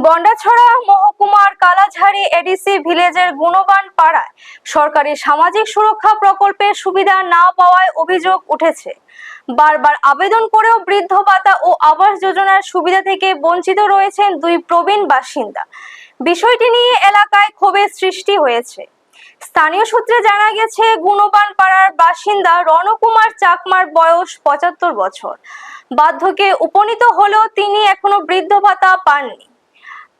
গন্ডাছড়া মহকুমার কালাঝাড়ি এডিসি ভিলেজের গুণবান পাড়ায় সরকারি সামাজিক সুরক্ষা প্রকল্পের সুবিধা না পাওয়ায় অভিযোগ উঠেছে। বারবার আবেদন করেও বৃদ্ধ ভাতা ও আবাস যোজনার সুবিধা থেকে বঞ্চিত রয়েছেন দুই প্রবীণ বাসিন্দা। বিষয়টি নিয়ে এলাকায় ক্ষোভের সৃষ্টি হয়েছে। স্থানীয় সূত্রে জানা গেছে, গুণবান পাড়ার বাসিন্দা রণকুমার চাকমার বয়স ৭৫ বছর। বার্ধক্যে উপনীত হলেও তিনি এখনো বৃদ্ধ ভাতা পাননি।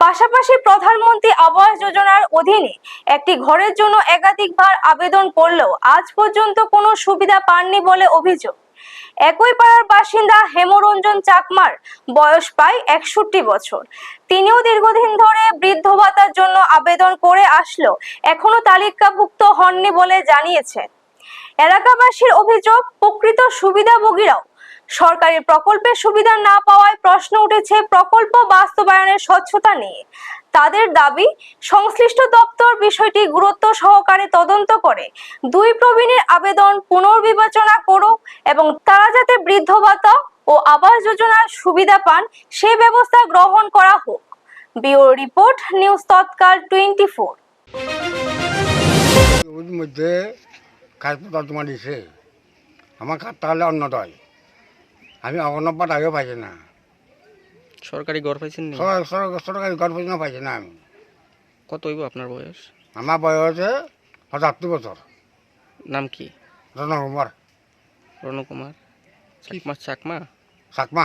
পাশাপাশি প্রধানমন্ত্রী আবাস যোজনার অধীনে একটি ঘরের জন্য একাধিকবার আবেদন করলেও আজ পর্যন্ত কোনো সুবিধা পাননি বলে অভিযোগ। একই পাড়ার বাসিন্দা হেমরঞ্জন চাকমার বয়স প্রায় ৬১ বছর। তিনিও দীর্ঘদিন ধরে বৃদ্ধ ভাতার জন্য আবেদন করে আসলেও এখনো তালিকাভুক্ত হননি বলে জানিয়েছেন। এলাকাবাসীর অভিযোগ, প্রকৃত সুবিধাভোগীরাও সরকারি প্রকল্পের সুবিধা না পাওয়ায় প্রশ্ন উঠেছে প্রকল্প বাস্তবায়নের স্বচ্ছতা নিয়ে। তাদের দাবি, সংশ্লিষ্ট দপ্তর বিষয়টি গুরুত্ব সহকারে তদন্ত করে দুই প্রবীণের আবেদন পুনর্বিবেচনা করুক এবং তারা যাতে বৃদ্ধ ভাতা ও আবাস যোজনার সুবিধা পান সে ব্যবস্থা গ্রহণ করা হোক। ব্যুরো রিপোর্ট, নিউজ তৎকাল 24। মধ্যে কাজপত্র তোমার দিছে আমার কাঠটা হলে অন্যটাই আমি অগণপাত আগেও পাইছি না। সরকারি ঘর পাইছেন? সরকারি ঘর পর্যন্ত পাইছি না। আমি কত হইব আপনার বয়স? আমার বয়স ৭৫ বছর। নাম কি? রণকুমার। রণকুমার চাকমা। চাকমা।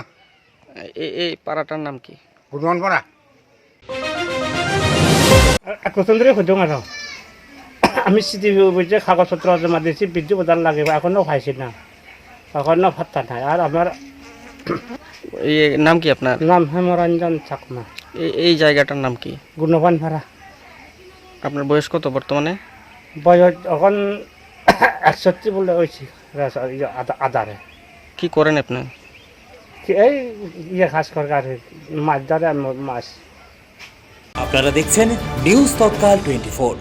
এই পাড়াটার নাম কি? গুণবান পাড়া। একচন্দ্রে খুঁজুং আর আমি সিটি বুঝে কাগজপত্র জমা দিয়েছি, বিদ্যুৎ প্রদান লাগে, এখনো পাইছি না, এখনো ভাত্তা নাই। আর আমার নাম কি আপনার? নাম হেমরঞ্জন চাকমা। এই জায়গাটার নাম কি? গুণবান পাড়া। আপনার বয়স কত বর্তমানে? বয়স এখন ৬১ বলে হয়েছি আধারে। কি করেন আপনি? এই কাজ করে আর মাছ ধরে, মাছ। আপনারা দেখছেন নিউজ তৎকাল 24।